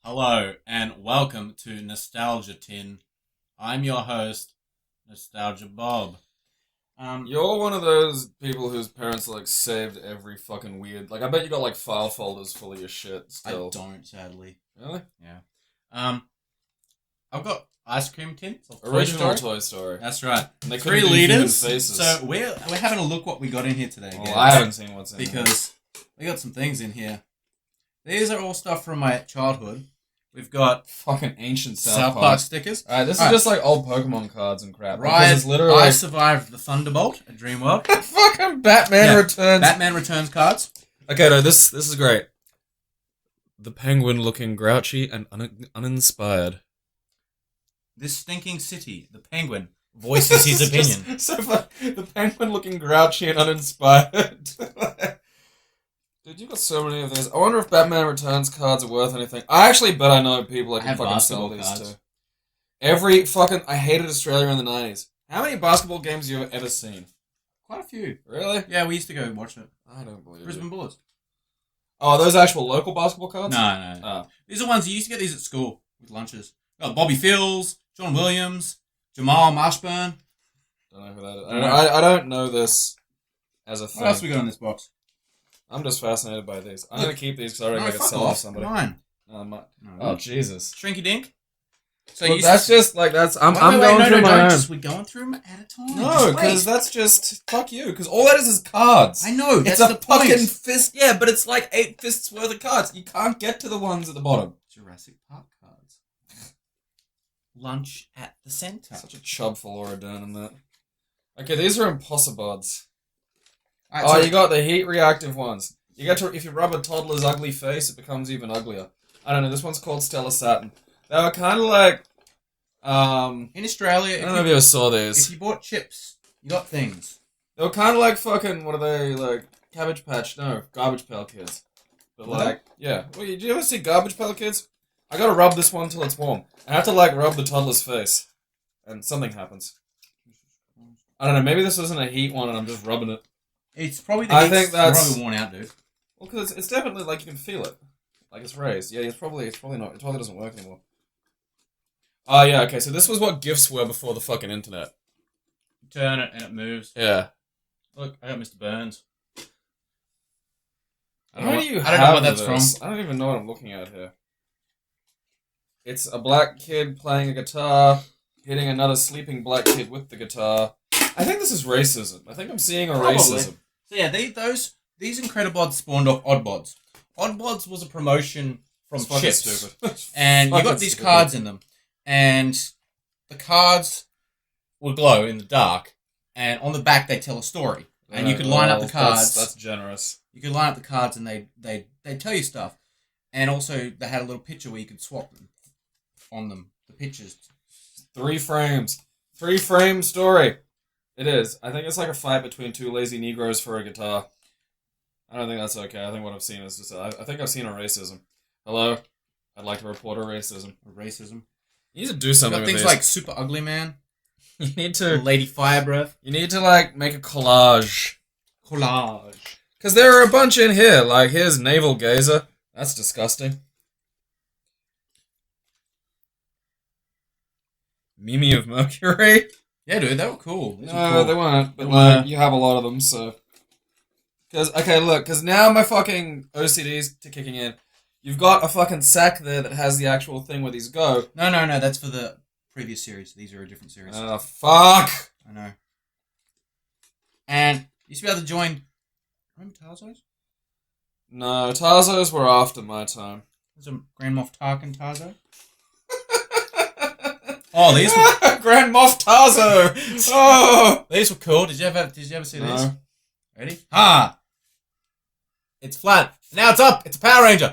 Hello and welcome to Nostalgia Tin. I'm your host, Nostalgia Bob. You're one of those people whose parents saved every fucking weird. I bet you got file folders full of your shit still. I don't, sadly. Really? Yeah. I've got ice cream tins of Original Toy Story. That's right. And they 3 couldn't do human liters. faces. So we're having a look what we got in here today. Well, guys, I haven't seen what's in because we got some things in here. These are all stuff from my childhood. We've got fucking ancient South Park stickers. Alright, this is just old Pokemon cards and crap. Right, It's literally I survived the Thunderbolt at Dreamworld. fucking Batman Returns. Batman Returns cards. Okay, no, this is great. The Penguin looking grouchy and uninspired. This stinking city, the Penguin, voices his opinion. So fun. The Penguin looking grouchy and uninspired. Dude, you got so many of these. I wonder if Batman Returns cards are worth anything. I actually bet I know people that can fucking sell these cards. too. Every fucking... I hated Australia in the 90s. How many basketball games have you ever seen? Quite a few. Really? Yeah, we used to go watch it. I don't believe Brisbane it. Bullets. Oh, are those actual local basketball cards? No. Oh. These are ones you used to get these at school with lunches. Got Bobby Fields, John Williams, Jamal Marshburn. Don't know who that is. I don't know this as a thing. What else we got in this box? I'm just fascinated by these. I'm going to keep these because I reckon I could fuck sell them off. to somebody. Mine. No, No. oh, Jesus. Shrinky Dink. So Well, you that's just, that's... I'm wait, going through my own. We're going through them at a time. No, Just wait. because that's just... Fuck you, because all that is cards. I know, It's that's a the point. fucking fist... Yeah, but it's 8 fists worth of cards. You can't get to the ones at the bottom. Jurassic Park cards. Lunch at the centre. Such a chub for Laura Dern in that. Okay, these are Impossibods. Right, Oh, so you got the heat reactive ones. You get to... If you rub a toddler's ugly face, it becomes even uglier. I don't know, this one's called Stellar Saturn. They were kind of in Australia, I don't know if you ever saw these. if you bought chips, you got things. They were kind of fucking, what are they, Cabbage Patch, no, Garbage Pail Kids. But yeah. Well, did you ever see Garbage Pail Kids? I gotta rub this one till it's warm. I have to, rub the toddler's face. And something happens. I don't know, maybe this isn't a heat one and I'm just rubbing it. It's probably I think that's... probably worn out, dude. Well, because it's definitely, you can feel it. It's raised. Yeah, it's probably not, it probably doesn't work anymore. Oh, yeah, okay, so this was what GIFs were before the fucking internet. You turn it and it moves. Yeah. Look, I got Mr. Burns. I don't know what that's from. I don't even know what I'm looking at here. It's a black kid playing a guitar, hitting another sleeping black kid with the guitar. I think this is racism. I think I'm seeing racism. So yeah, these Incredibods spawned off Oddbods. Oddbods was a promotion from It's fucking chips. stupid. And you got these cards in them. And the cards will glow in the dark. And on the back they tell a story. And you could line up the cards. That's generous. You could line up the cards and they tell you stuff. And also they had a little picture where you could swap them on them. The pictures. 3 frames. 3 frame story. It is. I think it's a fight between 2 lazy Negroes for a guitar. I don't think that's okay. I think what I've seen is just... I think I've seen a racism. Hello? I'd like to report a racism. A racism. You need to do something You got with things these. like Super Ugly Man. You need to... Lady Fire Breath. You need to, make a collage. Collage. Because there are a bunch in here. Here's Navel Gazer. That's disgusting. Mimi of Mercury. Yeah, dude, they were cool. These were No, cool. they weren't. But, They weren't. you have a lot of them, so... Because now my fucking OCD's kicking in. You've got a fucking sack there that has the actual thing where these go. No, that's for the previous series. These are a different series. Oh, fuck! I know. And you used to be able to join... Remember Tarzo's? No, Tarzos were after my time. There's a Grand Moff Tarkin Tarzo. Oh, these were... Grand Moff Tarzo! Oh! These were cool. Did you ever see No. these? Ready? Ha! It's flat. Now it's up. It's a Power Ranger.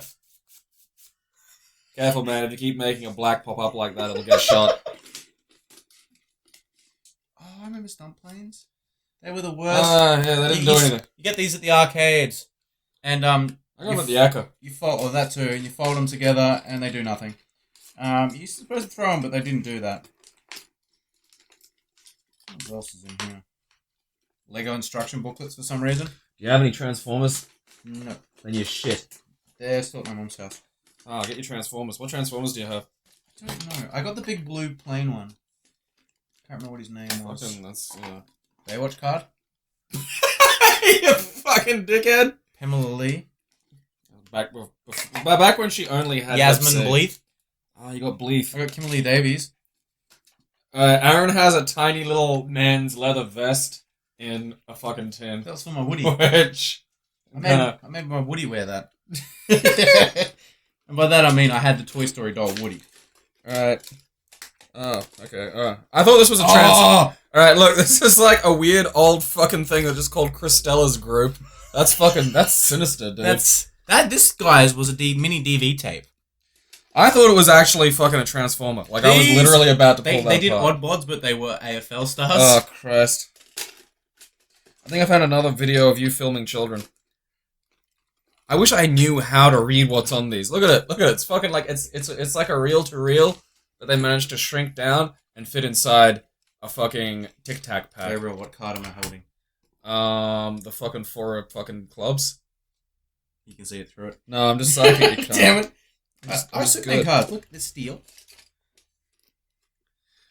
Careful, man. If you keep making a black pop up like that, it'll get shot. Oh, I remember stunt planes. They were the worst. Yeah, they didn't do anything. You get these at the arcades. And, I got them at the Echo. You fold... Oh, that too. And you fold them together and they do nothing. You're supposed to throw them, but they didn't do that. What else is in here? Lego instruction booklets for some reason. Do you have any Transformers? No. Then you're shit. They're still at my mum's house. Oh, get your Transformers. What Transformers do you have? I don't know. I got the big blue plain one. Can't remember what his name was. Fucking, that's, Baywatch card? You fucking dickhead! Pamela Lee. Back when she only had Yasmin Bleeth. Oh, you got Bleeth. I got Kimberly Davies. Aaron has a tiny little man's leather vest in a fucking tin. That was for my Woody. Which... I made my Woody wear that. And by that I mean I had the Toy Story doll Woody. Alright. Oh, okay. I thought this was a Alright, look, this is like a weird old fucking thing that's just called Christella's group. That's sinister, dude. This guy's was a mini DV tape. I thought it was actually fucking a Transformer. Like, I was literally about to pull that They did apart. odd bods, but they were AFL stars. Oh, Christ. I think I found another video of you filming children. I wish I knew how to read what's on these. Look at it. Look at it. It's fucking like, it's like a reel-to-reel that they managed to shrink down and fit inside a fucking Tic Tac pack. Gabriel, what card am I holding? The fucking 4 fucking clubs. You can see it through it. No, I'm just psychic. You can't. Damn it. I It's took good. cards. Look, there's steel.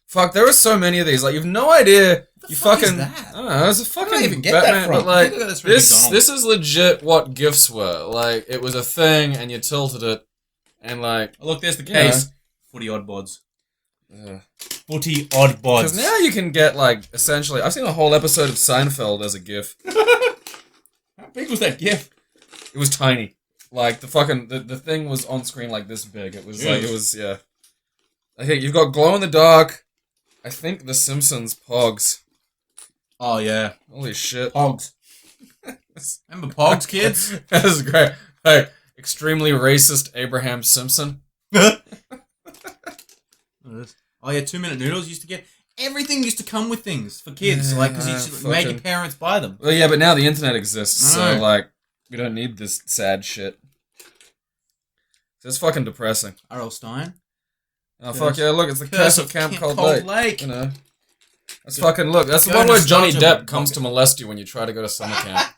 Fuck, there are so many of these. Like, you've no idea. What the You fuck fucking. is that? I don't know. It's a fucking. Where did I even get Batman, that from? But like, I think I got this from this McDonald's. is legit what gifts were. Like, it was a thing, and you tilted it, and like. Oh, look, there's the You case. Footy odd bods. Because Footy odd bods. now you can get like essentially. I've seen a whole episode of Seinfeld as a GIF. How big was that GIF? It was tiny. Like the fucking the thing was on screen like this big. It was like it was yeah. I think you've got glow in the dark. I think The Simpsons Pogs. Oh, yeah. Holy shit. Pogs. Remember Pogs, kids? That is great. Like, extremely racist Abraham Simpson. Oh, yeah, 2-minute noodles used to get... Everything used to come with things for kids. Yeah, Like, because you should make your parents buy them. Well, yeah, but now the internet exists, so, No. like, we don't need this sad shit. It's fucking depressing. R.L. Stein. Oh, fuck yeah, look, it's the Curse of Camp Cold Lake. You know. That's fucking, look, that's the Go one where Johnny nostalgia Depp comes to molest you when you try to go to summer camp.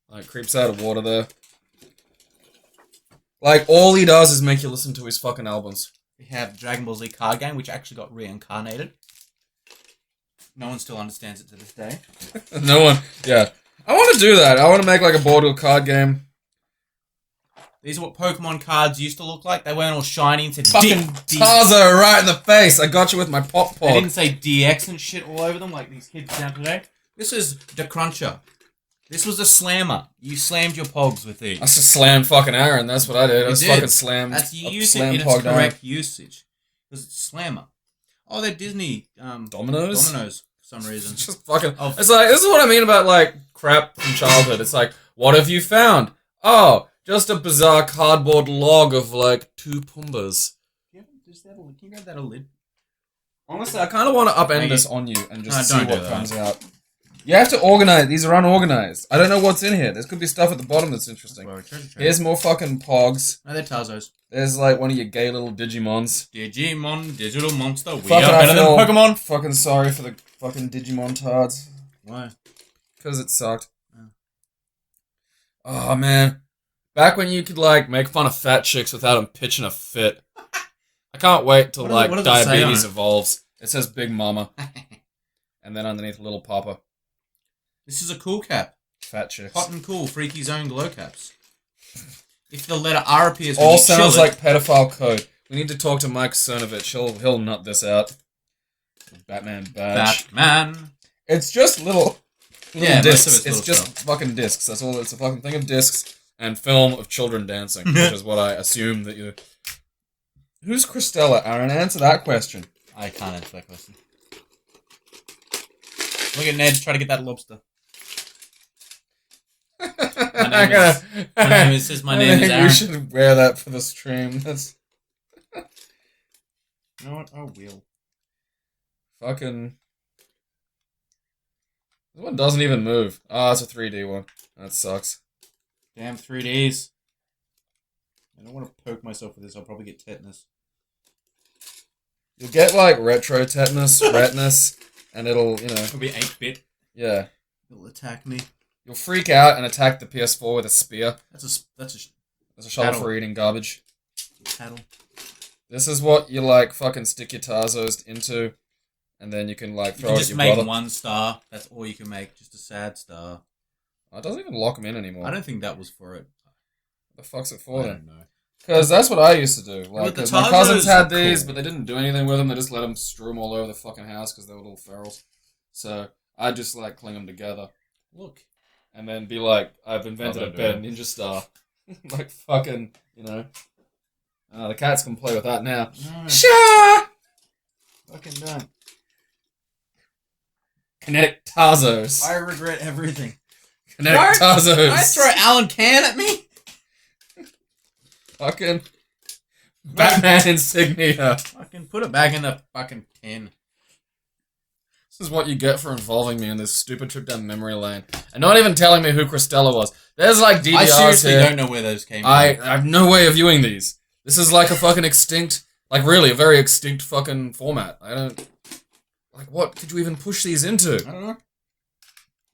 Like, creeps out of water there. Like, all he does is make you listen to his fucking albums. We have Dragon Ball Z card game, which actually got reincarnated. No one still understands it to this day. No one, yeah. I want to do that. I want to make, like, a board or card game. These are what Pokemon cards used to look like. They weren't all shiny and said Fucking Tazo right in the face. I got you with my pop They pog. didn't say DX and shit all over them like these kids down today. This is the Cruncher. This was a slammer. You slammed your pogs with these. I just slammed fucking Aaron. That's what I did. I just fucking slammed. That's you a use it slam in its pog correct down. usage. Because it's slammer. Oh, they're Disney Dominoes? Dominoes for some reason. It's just fucking. Oh. It's like, this is what I mean about like crap from childhood. It's like, what have you found? Oh, just a bizarre cardboard log of like 2 Pumbas. Can you grab that a lid? Honestly, I kind of want to upend Maybe. this on you and just No, see don't do what that. comes out. You have to organize. These are unorganized. I don't know what's in here. There could be stuff at the bottom that's interesting. Well, treasure. Here's more fucking pogs. No, they're Tazos. There's like one of your gay little Digimons. Digimon, digital monster. We Fucking, are I better than feel Pokemon. Fucking sorry for the fucking Digimon tards. Why? Because it sucked. Yeah. Oh, man. Back when you could, like, make fun of fat chicks without them pitching a fit. I can't wait till, What like, does it say on diabetes it? evolves. It says Big Mama. And then underneath Little Papa. This is a cool cap. Fat chicks. Hot and cool, freaky zone glow caps. If the letter R appears, All when you sounds chill it- like pedophile code. We need to talk to Mike Cernovich. He'll nut this out. Batman badge. Batman. It's just little Yeah, most of discs. it's It's little just stuff. fucking discs. That's all. It's a fucking thing of discs and film of children dancing, which is what I assume that you. Who's Christella, Aaron? Answer that question. I can't answer that question. Look at Ned try to get that lobster. My name is I Aaron. think we should wear that for the stream. That's You know what? I will. fucking. This one doesn't even move. Oh, it's a 3D one. That sucks. Damn 3Ds. I don't want to poke myself with this. I'll probably get tetanus. You'll get like retro tetanus, retinus, and it'll, It'll be 8-bit. yeah. It'll attack me. You'll freak out and attack the PS4 with a spear. That's a That's a shovel That'll- for eating garbage. paddle. This is what you, like, fucking stick your Tarzos into, and then you can, like, throw it at just your make brother. 1 star. That's all you can make. Just a sad star. Oh, it doesn't even lock them in anymore. I don't think that was for it. The fuck's it for I then? don't know. Because that's what I used to do. Like, the 'cause my Tarzos cousins had are these, cool. but they didn't do anything with them. They just let them strew them all over the fucking house because they were little ferals. So I just, like, cling them together. Look. And then be like, I've invented a better ninja star. Like, fucking, you know. The cats can play with that now. No. Sha! Fucking don't. Kinetic Tarzos. I regret everything. Kinetic Tarzos. Don't throw Alan Can at me. Fucking Batman insignia. Fucking put it back in the fucking tin. This is what you get for involving me in this stupid trip down memory lane. And not even telling me who Christella was. There's like DVRs I seriously here. don't know where those came I from. have no way of viewing these. This is like a fucking extinct, like really a very extinct fucking format. I don't, like what could you even push these into? I don't know.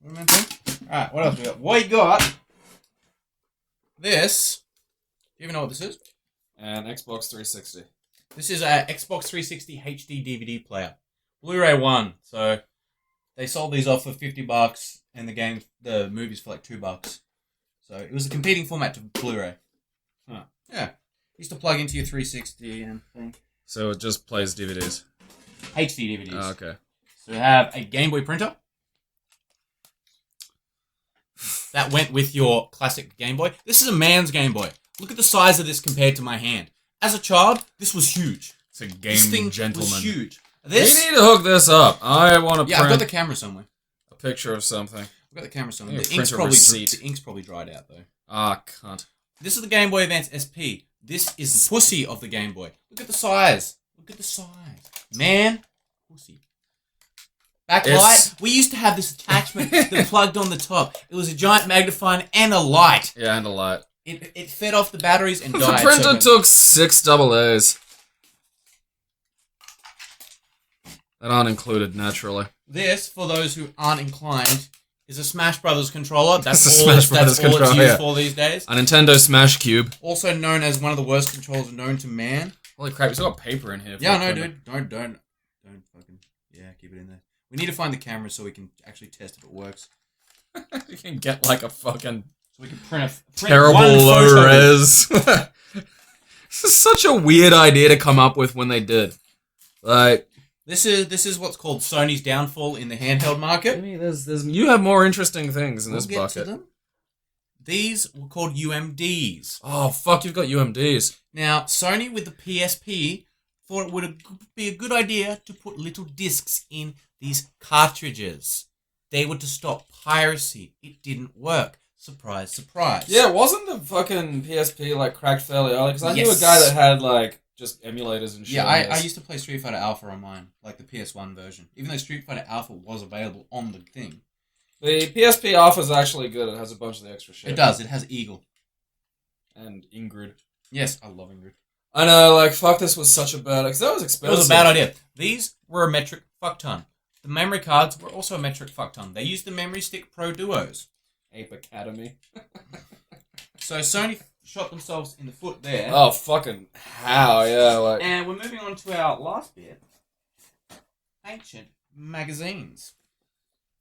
What am I thinking? Alright, what else we got? We got this. Do you even know what this is? And Xbox 360. This is a Xbox 360 HD DVD player. Blu-ray 1. So they sold these off for $50 and the movies for like $2. So it was a competing format to Blu-ray. Huh. Yeah. Used to plug into your 360 and thing. So it just plays DVDs. HD DVDs. Oh, okay. So we have a Game Boy printer. That went with your classic Game Boy. This is a man's Game Boy. Look at the size of this compared to my hand. As a child, this was huge. It's a game This thing gentleman. was huge. You This, need to hook this up. I want to yeah, I've got print the camera somewhere. a picture of something. I've got the camera somewhere. Yeah, The ink's, print a probably, receipt. the ink's probably dried out, though. Ah, cunt. This is the Game Boy Advance SP. This is the pussy of the Game Boy. Look at the size. Look at the size. Man, pussy. Backlight. We used to have this attachment that plugged on the top. It was a giant magnifying and a light. Yeah, and a light. It fed off the batteries and The died. printer took 6 AAs. That aren't included, naturally. This, for those who aren't inclined, is a Smash Brothers controller. That's It's a all. Smash Brothers That's all it's controller, used yeah. for these days. A Nintendo Smash Cube. Also known as one of the worst controllers known to man. Holy crap, you still got paper in here. Yeah, no, dude. Don't fucking. Yeah, keep it in there. We need to find the camera so we can actually test if it works. You can get like a fucking So we can print terrible one low photo. res. This is such a weird idea to come up with when they did. Like, This is what's called Sony's downfall in the handheld market. you have more interesting things in this We'll get to bucket. them. These were called UMDs. Oh fuck, you've got UMDs. Now, Sony with the PSP thought it would be a good idea to put little discs in these cartridges. They were to stop piracy. It didn't work. Surprise, surprise. Yeah, wasn't the fucking PSP like cracked fairly early? Because I knew a Yes. guy that had like just emulators and shit. Yeah, on I this. used to play Street Fighter Alpha on mine, like the PS1 version. Even though Street Fighter Alpha was available on the thing. The PSP Alpha is actually good. It has a bunch of the extra shit. It does. It has Eagle. And Ingrid. Yes, I love Ingrid. I know, like, fuck, this was such a bad... Because that was It expensive. was a bad idea. These were a metric fuck ton. The memory cards were also a metric fuck ton. They used the Memory Stick Pro Duos. Ape Academy. So Sony shot themselves in the foot there. Oh, fucking how, yeah, like... And we're moving on to our last bit. Ancient magazines.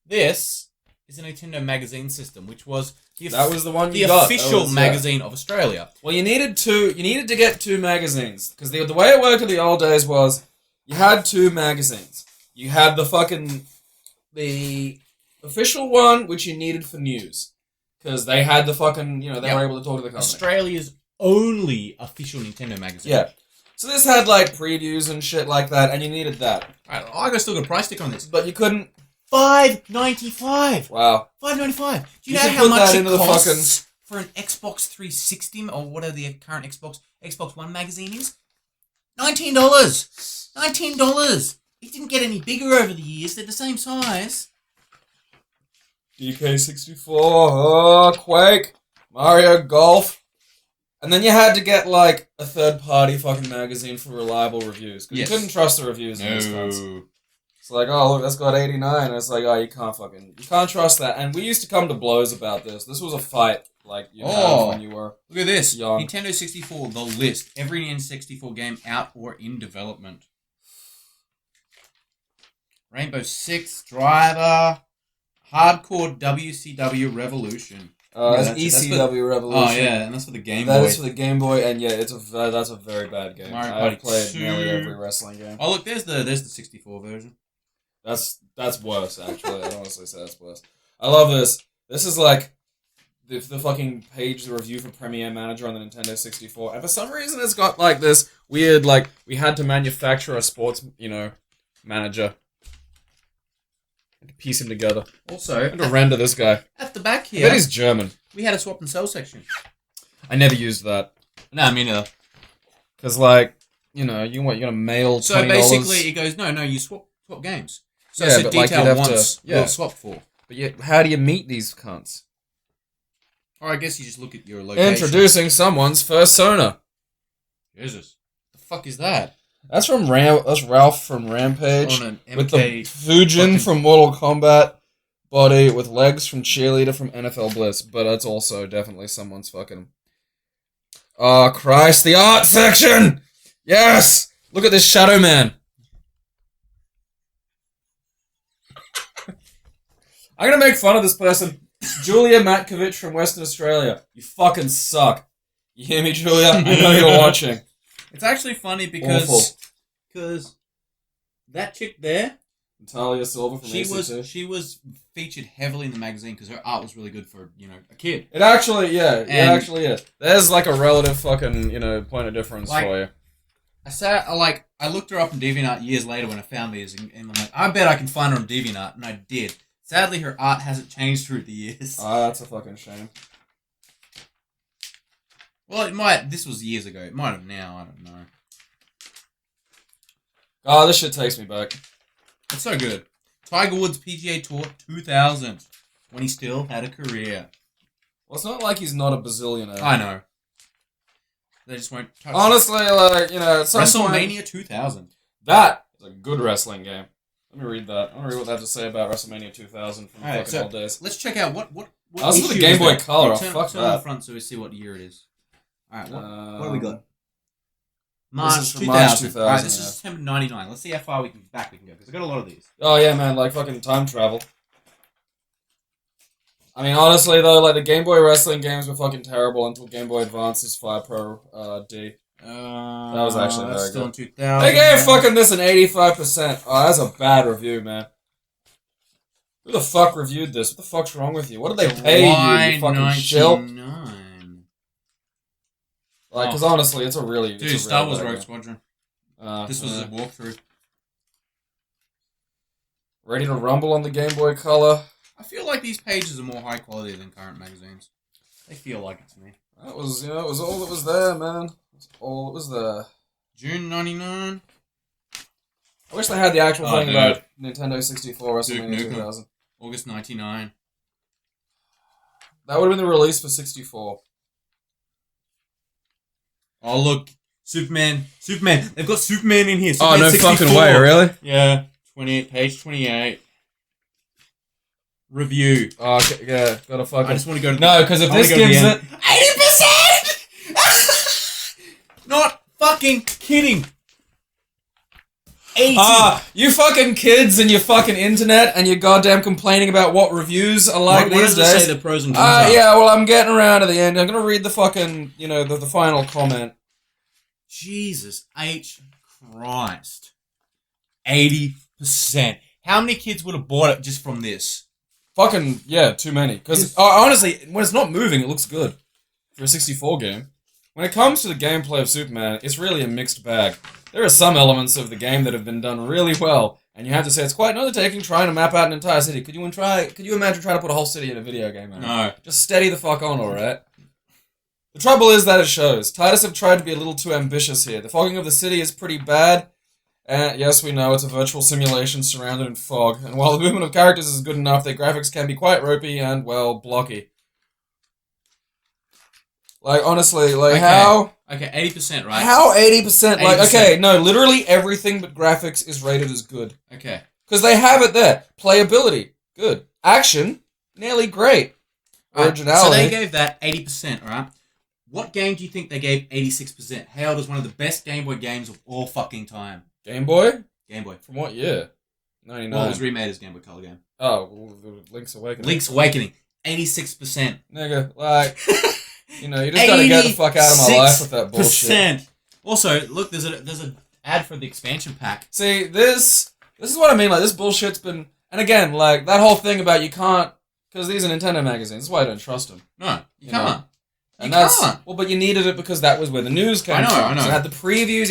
This is a Nintendo magazine system, which was That was the one the you got. official That was, magazine of Australia. Well, you needed to get 2 magazines. Because the way it worked in the old days was, you had 2 magazines. You had the official one, which you needed for news. Because they had the fucking, they Yep. were able to talk to the company. Australia's only official Nintendo magazine. Yeah. So this had, like, previews and shit like that, and you needed that. Right, I got still got a price stick on this. But you couldn't... $5.95. Wow. $5.95. Do you You know should how put much that it into the costs for an Xbox 360 or whatever the current Xbox One magazine is? $19. $19. It didn't get any bigger over the years. They're the same size. DK64, oh, Quake, Mario Golf. And then you had to get, like, a third-party fucking magazine for reliable reviews. Because Yes. you couldn't trust the reviews in this ones. It's like, oh, look, that's got 89. And it's like, oh, you can't trust that. And we used to come to blows about this. This was a fight like you have when you were. Look at this. Young. Nintendo 64, the list. Every N64 game out or in development. Rainbow Six, Driver, Hardcore WCW Revolution. That's ECW Revolution. Oh yeah, and that's for the Game Boy. That is for the Game Boy, and yeah, that's a very bad game. Mario Party I've played 2. nearly every wrestling game. Oh look, there's the 64 version. That's worse, actually. I'd honestly say that's worse. I love this. This is like the fucking page, the review for Premier Manager on the Nintendo 64, and for some reason it's got like this weird, like, we had to manufacture a sports, manager. And to piece him together. Also, and to render this guy. At the back here, I bet he's German. We had a swap and sell section. I never used that. No, me neither. Because, like, you're gonna mail $20. So basically, it goes, no, you swap games. So yeah, it's a but detail like, once, we'll swap for. But yeah, how do you meet these cunts? Or I guess you just look at your location. Introducing someone's persona. Jesus. The fuck is that? That's from That's Ralph from Rampage. On an MK with the Fujin from Mortal Kombat body with legs from Cheerleader from NFL Bliss. But that's also definitely someone's fucking... Oh, Christ, the art section! Yes! Look at this Shadow Man. I'm gonna make fun of this person. Julia Matkovich from Western Australia. You fucking suck. You hear me, Julia? I know you're watching. It's actually funny because that chick there, Natalia Silva from ACT. she was featured heavily in the magazine because her art was really good for a kid. It actually is. There's like a relative fucking point of difference for you. I looked her up on DeviantArt years later when I found these, and I'm like, I bet I can find her on DeviantArt, and I did. Sadly, her art hasn't changed through the years. Ah, that's a fucking shame. Well, it might. This was years ago. It might have now. I don't know. Oh, this shit takes me back. It's so good. Tiger Woods PGA Tour 2000, when he still had a career. Well, it's not like he's not a bazillionaire. I know. They just won't touch honestly, like, at some WrestleMania point, 2000. That is a good wrestling game. Let me read that. I want to read what they have to say about WrestleMania 2000 from fucking old days. Let's check out what this is the Game Boy Color. Oh, fuck turn that. on the front so we see what year it is. Alright, what do we got? March 2000. Alright, this is September 99. Let's see how far back we can go, because I got a lot of these. Oh, yeah, man, like fucking time travel. I mean, honestly, though, like, the Game Boy wrestling games were fucking terrible until Game Boy Advance's Fire Pro D. That was actually very still good. In 2000. They gave fucking this an 85%. Oh, that's a bad review, man. Who the fuck reviewed this? What the fuck's wrong with you? What did they pay you fucking shill? Like, because honestly, it's a really... Dude, Star Wars Rogue Squadron. This was a walkthrough. Ready to rumble on the Game Boy Color. I feel like these pages are more high quality than current magazines. They feel like it to me. That was, it was all that was there, man. That's all that was there. June 99. I wish they had the actual thing about Nintendo 64 WrestleMania 2000. August 99. That would have been the release for 64. Oh, look. Superman. They've got Superman in here. Superman oh, no 64. fucking way, really? Yeah. Page 28. Review. Oh, okay, yeah. Gotta fucking... I just want to go to... No, because if this gives it... 80%! Not fucking kidding. 80. You fucking kids and your fucking internet and your goddamn complaining about what reviews are like these days. What does it say the pros and cons are? Yeah, well, I'm getting around to the end. I'm gonna read the fucking, the final comment. Jesus H. Christ. 80%. How many kids would have bought it just from this? Fucking, yeah, too many. Because, honestly, when it's not moving, it looks good. For a 64 game. When it comes to the gameplay of Superman, it's really a mixed bag. There are some elements of the game that have been done really well, and you have to say it's quite an undertaking trying to map out an entire city. Could you imagine trying to put a whole city in a video game, man? No. Just steady the fuck on, alright? The trouble is that it shows. Titus have tried to be a little too ambitious here. The fogging of the city is pretty bad. And yes, we know it's a virtual simulation surrounded in fog, and while the movement of characters is good enough, their graphics can be quite ropey and, well, blocky. Like, honestly, like, how... Okay, 80%, right? How 80%? Like, 80%. okay, no, literally everything but graphics is rated as good. Okay. Because they have it there. Playability, good. Action, nearly great. originality. So they gave that 80%, alright? What game do you think they gave 86%? Hailed as one of the best Game Boy games of all fucking time. Game Boy? Game Boy. From what year? 99. Well, it was remade as Game Boy Color game. Oh, Link's Awakening. Link's Awakening. 86%. Nigga, like, you know, you just gotta get the fuck out of my life with that bullshit. Also, look, there's a ad for the expansion pack. See, this is what I mean. Like, this bullshit's been, and again, like that whole thing about you can't, because these are Nintendo magazines. That's why I don't trust them. No, you can't. Know? And well, but you needed it because that was where the news came from. I know. So you had the previews,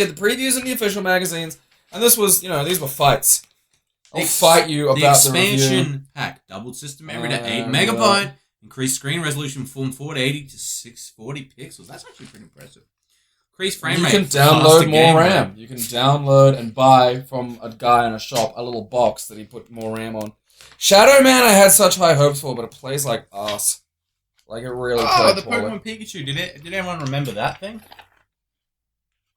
in the official magazines, and this was, you know, these were fights. I'll fight you about the expansion pack. Doubled system memory to 8 megabyte. Increased screen resolution from 480 to 640 pixels. That's actually pretty impressive. Increased frame rate. You can download more RAM. You can download and buy from a guy in a shop a little box that he put more RAM on. Shadow Man I had such high hopes for, but it plays like ass. Like it really played the Pokemon Pikachu. Did anyone remember that thing?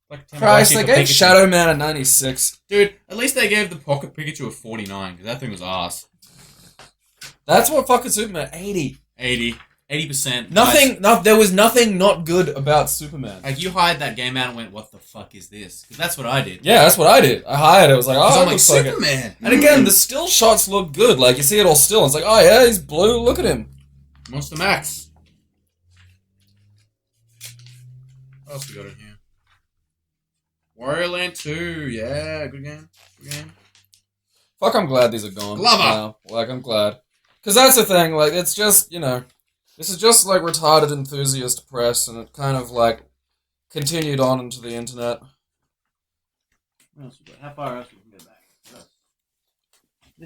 Like Christ, they gave Shadow Man a 96. Dude, at least they gave the Pocket Pikachu a 49, because that thing was ass. That's what fucking Superman, 80. 80%. There was nothing not good about Superman. Like, you hired that game out and went, what the fuck is this? Because that's what I did. Yeah, that's what I did. I hired it. I was like, oh, I'm like, Superman. And again, the still shots look good. Like, you see it all still. And it's like, oh yeah, he's blue. Look at him. Monster Max. What else we got in here? Wario Land 2, yeah, good game. Fuck, I'm glad these are gone. Glover! Now. Like, I'm glad. Because that's the thing, like, it's just, you know, this is just, like, retarded enthusiast press, and it kind of, like, continued on into the internet. What else we got? How far else we can get back?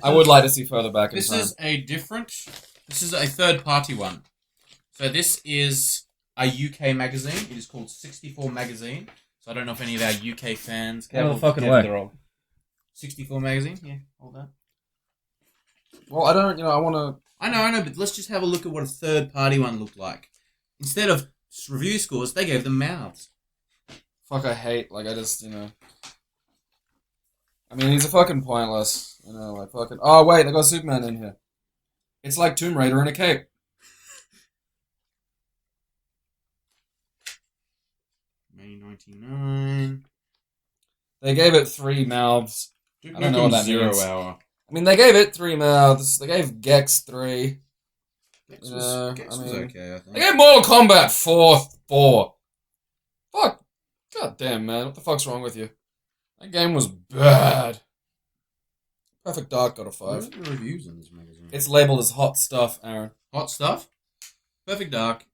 I would like to see further back in time. This is a third-party one. So this is a UK magazine. It is called 64 Magazine. So I don't know if any of our UK fans... Careful, fucking way. They're all 64 Magazine? Yeah, all that. Well, I don't, you know, I want to... I know, but let's just have a look at what a third-party one looked like. Instead of review scores, they gave them mouths. Fuck, I hate, like, I just, you know... I mean, these are fucking pointless. You know, like, fucking... Oh, wait, I got Superman in here. It's like Tomb Raider in a cape. May 99. They gave it 3 mouths. Duke I don't know what that 0 means. hour. I mean, they gave it 3 mouths. They gave Gex 3. Gex was okay, I think. They gave Mortal Kombat 4. Fuck. God damn, man. What the fuck's wrong with you? That game was bad. Perfect Dark got a 5. What are the reviews in this magazine? It's labeled as hot stuff, Aaron. Hot stuff? Perfect Dark.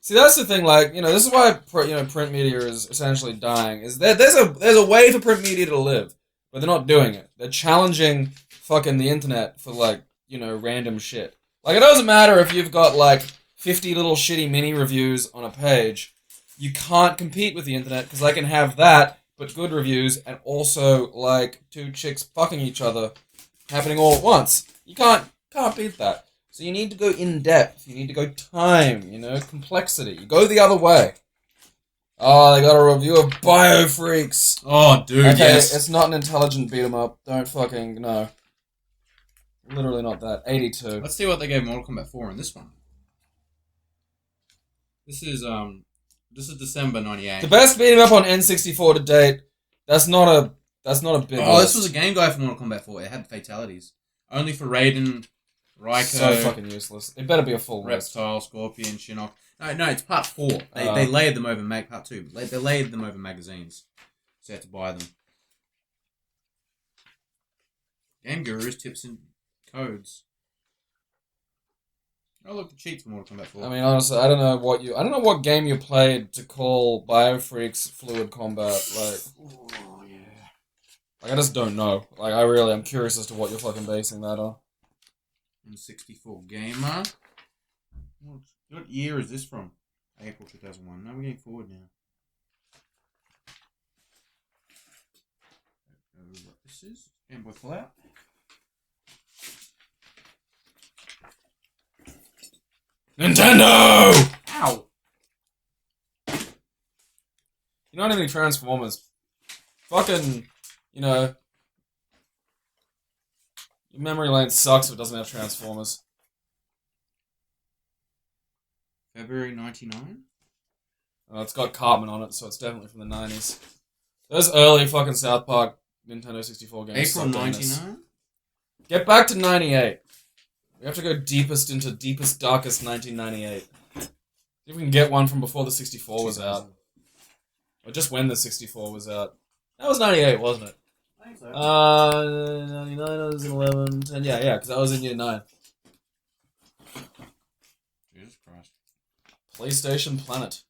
See, that's the thing, like, you know, this is why, print media is essentially dying, is that there's a way for print media to live, but they're not doing it. They're challenging fucking the internet for, like, you know, random shit. Like, it doesn't matter if you've got, like, 50 little shitty mini reviews on a page. You can't compete with the internet, because I can have that, but good reviews, and also, like, 2 chicks fucking each other happening all at once. You can't beat that. So you need to go in depth. You need to go time, you know, complexity. You go the other way. Oh, they got a review of Biofreaks. Oh, dude, okay, yes. It's not an intelligent beat 'em up. Don't fucking, no. Literally not that. 82. Let's see what they gave Mortal Kombat 4 in this one. This is December 98. The best beat 'em up on N64 to date. That's not a big Oh, list. this was a game guide for Mortal Kombat 4. It had fatalities. Only for Raiden, Raikou, so fucking useless. It better be a full list. Reptile, Scorpion, Shinnok. No, it's part 4. They layered them over part 2. They layered them over magazines. So you have to buy them. Game Gurus, tips and codes. Oh look, the cheats for Mortal Kombat 4. I mean, honestly, I don't know what game you played to call Biofreaks fluid combat. Like, oh yeah. Like, I just don't know. Like, I'm curious as to what you're fucking basing that on. N64 Gamer. What year is this from? April 2001. No, we're getting forward now. What this is? Game Boy Cloud. Nintendo! Ow! You don't have any Transformers. Fucking, you know... Your memory lane sucks if it doesn't have Transformers. February 99? It's got Cartman on it, so it's definitely from the 90s. Those early fucking South Park Nintendo 64 games. April 99? Get back to 98. We have to go deepest, darkest 1998. See if we can get one from before the 64 was out. Or just when the 64 was out. That was 98, wasn't it? I think so. 99, I was in 11, 10. Yeah, because I was in year 9. Jesus Christ. PlayStation Planet.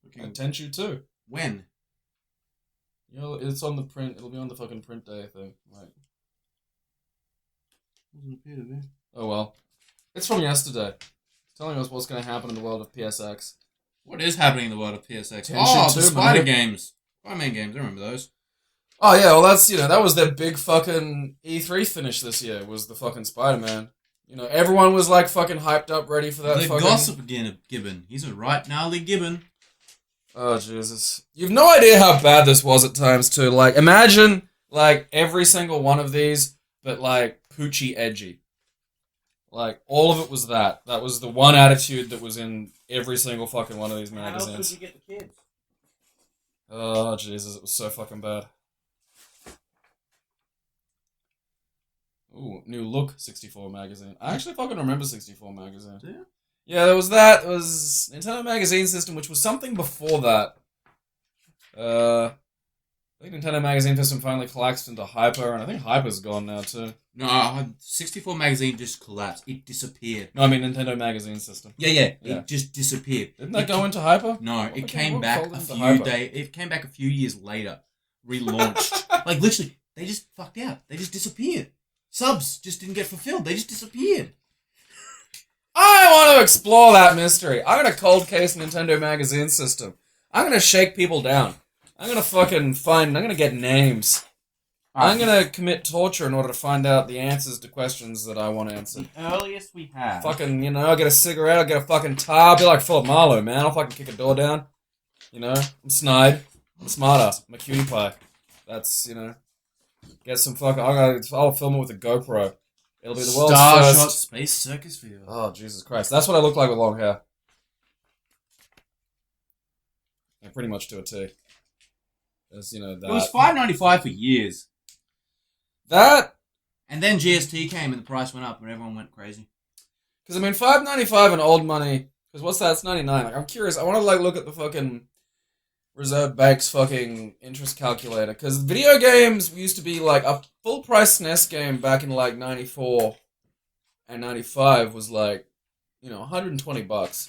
Looking... Tenchu 2. When? You know, it's on the print. It'll be on the fucking print day thing. Like, Doesn't appear to be. oh well. It's from yesterday. It's telling us what's going to happen in the world of PSX. What is happening in the world of PSX? Tension The 2, Spider man. games. Spider-Man games, I remember those. Oh yeah, well that's, that was their big fucking E3 finish this year, was the fucking Spider-Man. Everyone was like fucking hyped up, ready for that The fucking... gossip again of Gibbon. He's a right gnarly Gibbon. Oh, Jesus. You've no idea how bad this was at times, too. Like, imagine, like, every single one of these, but, like, poochy edgy. Like, all of it was that. That was the one attitude that was in every single fucking one of these magazines. How else would you get the kids? Oh, Jesus, it was so fucking bad. Ooh, New Look 64 magazine. I actually fucking remember 64 magazine. Do you? Yeah, there was that. There was Nintendo Magazine System, which was something before that. I think Nintendo Magazine System finally collapsed into Hyper, and I think Hyper's gone now too. No, 64 magazine just collapsed. It disappeared. No, I mean Nintendo Magazine System. Yeah. Yeah. It just disappeared. Didn't that go into Hyper? No, What it the came fuck back folded a into few Hyper? days. It came back a few years later, relaunched. Like literally, they just fucked out. They just disappeared. Subs just didn't get fulfilled. They just disappeared. I want to explore that mystery. I'm gonna cold case Nintendo Magazine System. I'm gonna shake people down. I'm gonna get names. I'm gonna commit torture in order to find out the answers to questions that I want answered. The earliest we have. Fucking, I'll get a cigarette, I'll get a fucking tar, I'll be like Philip Marlowe, man. I'll fucking kick a door down. I'm snide. I'm smarter. I'm a cutie pie. That's, get some fucking, I'll film it with a GoPro. It'll be the world's Starshot first... Space Circus Field. Oh, Jesus Christ. That's what I look like with long hair. Yeah, pretty much to a T. There's, that. It was $5.95 for years. That... And then GST came and the price went up and everyone went crazy. Because, I mean, $5.95 in old money... Because what's that? It's 99. Like, I'm curious. I want to, look at the fucking... Reserve Bank's fucking interest calculator. Because video games used to be, a full-price SNES game back in, 94 and 95 was, $120.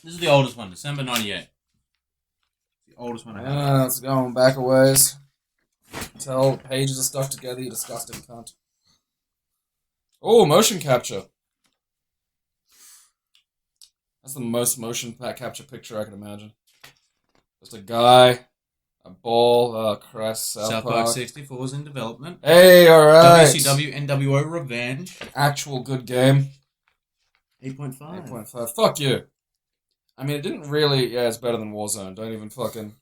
This is the oldest one, December 98. The oldest one I have. It's going back a ways. Tell pages are stuck together, you disgusting cunt. Oh, motion capture. That's the most motion capture picture I can imagine. Just a guy, a ball, Christ, South Park 64 is in development. Hey, alright. WCW NWO Revenge. Actual good game. 8.5. 8.5. Fuck you. I mean, it didn't really... Yeah, it's better than Warzone. Don't even fucking...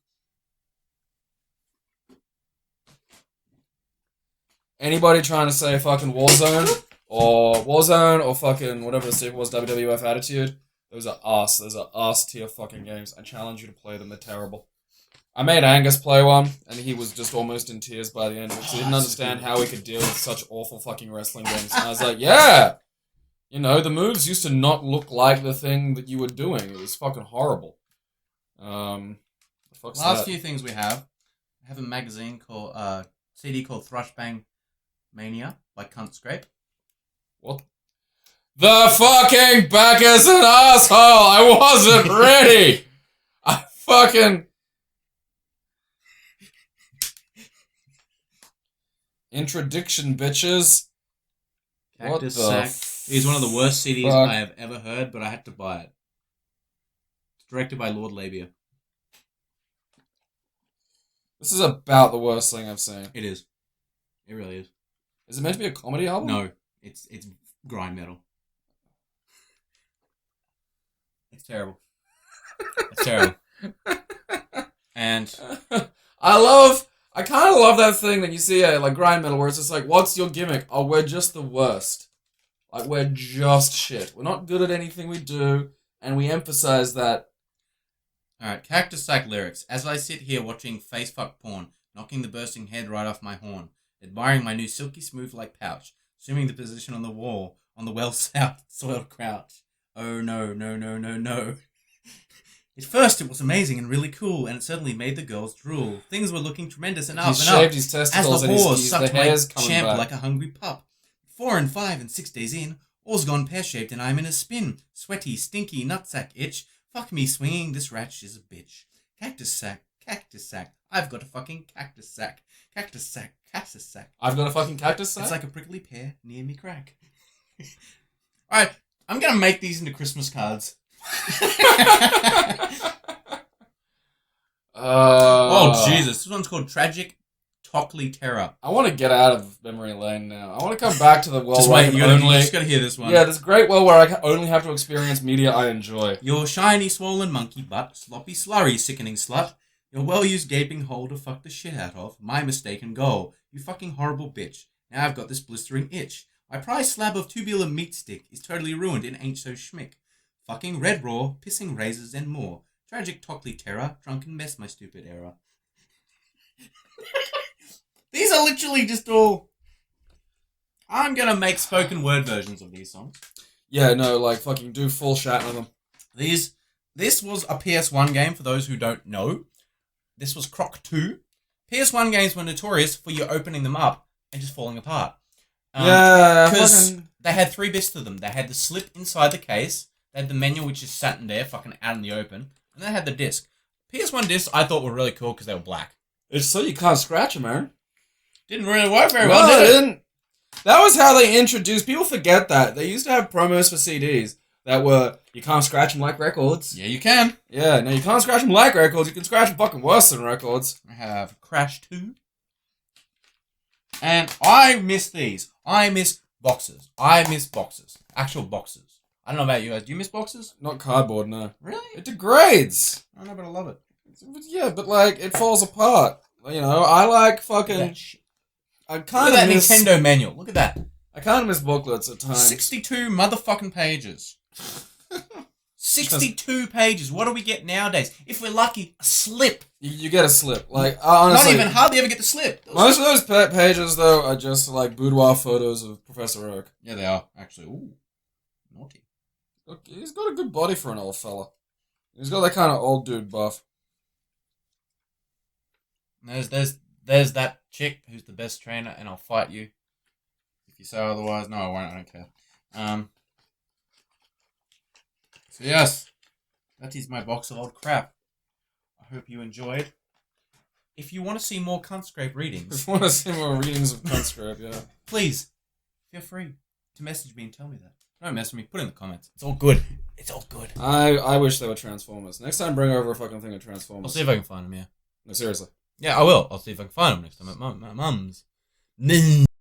Anybody trying to say fucking Warzone or fucking whatever the sequel was, WWF Attitude, those are ass. Those are ass tier fucking games. I challenge you to play them. They're terrible. I made Angus play one, and he was just almost in tears by the end because he didn't understand how he could deal with such awful fucking wrestling games. And I was like, yeah! The moves used to not look like the thing that you were doing. It was fucking horrible. Last few things we have. I have a magazine called, CD called Thrush Bang Mania by Cunt Scrape. What? The fucking back is an asshole! I wasn't ready! I fucking... Introduction, bitches. Cactus What the Sack. It is one of the worst CDs fuck? I have ever heard, but I had to buy it. It's directed by Lord Labia. This is about the worst thing I've seen. It is. It really is. Is it meant to be a comedy album? No, it's grind metal. It's terrible. It's terrible. And I kind of love that thing that you see at grind metal where it's just what's your gimmick? Oh, we're just the worst. We're just shit. We're not good at anything we do. and we emphasize that. Alright, Cactus Sack lyrics. As I sit here watching face fuck porn, knocking the bursting head right off my horn, admiring my new silky smooth like pouch, assuming the position on the wall, on the well-south soiled crouch. Oh no, no, no, no, no. At first it was amazing and really cool, and it certainly made the girls drool. Things were looking tremendous and up He's and up. shaved his testicles As the and whore the sucked my hair's coming champ back. like a hungry pup. 4 and 5 and 6 days in, all's gone pear-shaped and I'm in a spin. Sweaty, stinky, nutsack itch. Fuck me swinging, this ratch is a bitch. Cactus sack, I've got a fucking cactus sack. Cactus sack. I've got a fucking cactus sack? It's like a prickly pear near me crack. Alright, I'm gonna make these into Christmas cards. Oh, Jesus. This one's called Tragic Tockley Terror. I want to get out of memory lane now. I want to come back to the world Just where wait, you just gotta hear this one. Yeah, this great world where I only have to experience media I enjoy. Your shiny, swollen monkey butt, sloppy, slurry, sickening slut. Your well-used gaping hole to fuck the shit out of. My mistaken goal. You fucking horrible bitch. Now I've got this blistering itch. My prized slab of tubular meat stick is totally ruined and ain't so schmick. Fucking red raw, pissing razors and more. Tragic Tockley Terror, drunken mess, my stupid error. These are literally just all... I'm gonna make spoken word versions of these songs. Yeah, no, like, fucking do full shat on them. This was a PS1 game, for those who don't know. This was Croc 2. PS1 games were notorious for you opening them up and just falling apart. Yeah, because fucking... they had 3 bits to them. They had the slip inside the case, they had the menu which just sat in there, fucking out in the open, and they had the disc. PS1 discs I thought were really cool because they were black. It's so you can't scratch them, man. Didn't really work very well, did it? Didn't. That was how they introduced... People forget that. They used to have promos for CDs that were, you can't scratch them like records. Yeah, you can. Yeah, no, you can't scratch them like records. You can scratch them fucking worse than records. I have Crash 2. And I miss these. I miss boxes. Actual boxes. I don't know about you guys. Do you miss boxes? Not cardboard, no. Really? It degrades. I don't know, but I love it. Yeah, but like, it falls apart. You know, I like fucking... That shit. I Look kind at of that miss... Nintendo manual. Look at that. I kind of miss booklets at times. 62 motherfucking pages. 62 pages. What do we get nowadays? If we're lucky, a slip. You get a slip. Like, honestly... Not even hardly ever get the slip. Most of those pages, though, are just like boudoir photos of Professor Oak. Yeah, they are, actually. Ooh. Naughty. Look, he's got a good body for an old fella. He's got that kind of old dude buff. There's that chick who's the best trainer, and I'll fight you. If you say otherwise, no, I won't. I don't care. So yes, that is my box of old crap. I hope you enjoyed. If you want to see more Cunt Scrape readings, If you want to see more readings of Cunt Scrape, yeah. please feel free to message me and tell me that. Don't message me. Put it in the comments. It's all good. It's all good. I wish they were Transformers. Next time, bring over a fucking thing of Transformers. I'll see if I can find them. Yeah. No, seriously. Yeah, I will. I'll see if I can find them next time at my mum's.